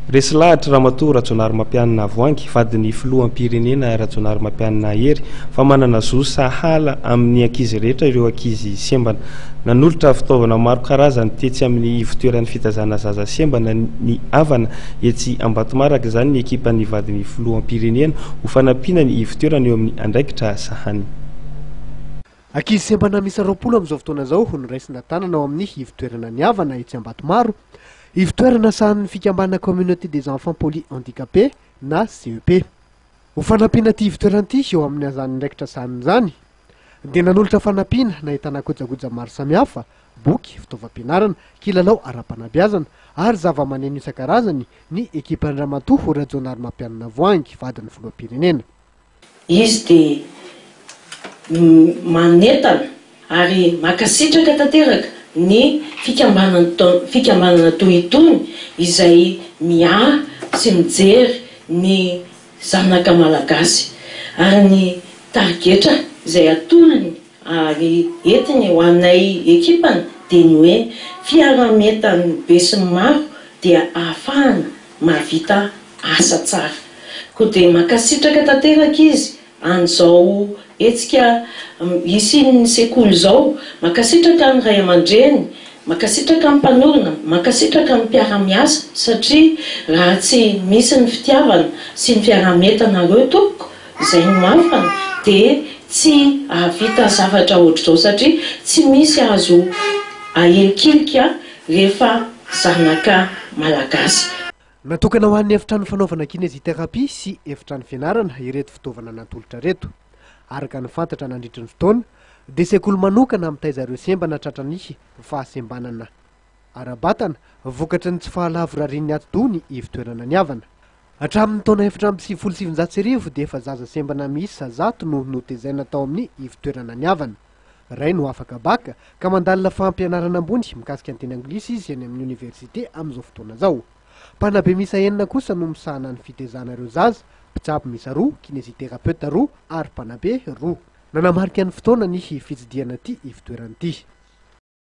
Resilahatra Ramatoa Rajonary Mampianina Voangy vadiny filohampirenena Rajonary Mampianina Hery fa manana zo sahala amin'ny ankizy rehetra ireo ankizy sembana. Nanolotra fitaovana maro karazany tetsy amin'ny fitoeran'ny fitazana zaza sembana ny avana etsy Ambatomaraky izany ny ekipan'ny vadiny filohampirenena ho fanampiana ny fitoerana eo amin'ny andraikitra sahany. Ankizy sembana misy 20 amin'izao fotoana izao no raisina tanana ao amin'ny fitoerana ny avana etsy Ambatomaro. Fitoerana sahan'ny fikambana communauté des enfants polyhandicapés na CEP. Ho fanampiana ity fitoerana ity eo amin'ny azan'ny ndraikitra sahaniny izany dia nanolotra fanampiana nahitana kojakoja maro samihafa, boky, fitaovam-pianarana, kilalao ara-panabeazana ary zava-maneno isan-karazany ny ekipan'ny Ramatoa Rajonary Mampianina Voangy vadiny filoham-pirenena. Izy dia manetana ary makasitraka tanteraka ny fikambanana toy itony izay miaha sy mijery ny zanaka malagasy ary ny tarigetra izay atolony ary entiny ho anay ekipana dia ny hoe fiarametany be sy ny maro dia ahafahana mahavita asa tsara. Koa dia makasitraka tanteraka izy an'izao etsika isin'ny sekoly izao, makasitraka ny ray aman-dreny, makasitraka ny mpanorona, makasitraka ny mpiara-miasa satria raha tsy misy ny fitiavana sy ny fiara-metanareo tompoko izay no mafana dia tsy ahavita zavatra ohatr'izao satria tsy misy azo ahelikilika rehefa zanaka malagasy. Natokana ho an'ny efitrano fanaovana kinésithérapie sy efitrano fianarana ireto fitaovana natolotra reto. Araka ny fantatra nandritry ny fotoana dia sekoly manokana mitaiza ireo sembana tratrany fahasembanana ara-batana vokatry ny tsy fahalavo rarian'ny atodony fitoerana ny avana. Hatramin'ny taona 1970 dia efa zaza sembana miisa 100 no notezaina tao amin'ny fitoerana ny avana. Ray no afaka baka ka mandalina fampianarana ambony mikasika ny teny anglisy izy any amin'ny université amin'izao fotoana izao. Mpanabe miisa 9 kosa no misahana ny fitezana ireo zaza, mpitsabo miisa 2, kinésithérapeute 2 ary mpanabe 2. Nanamarika ny fotoana ny fitsidiana ity fitoerana ity.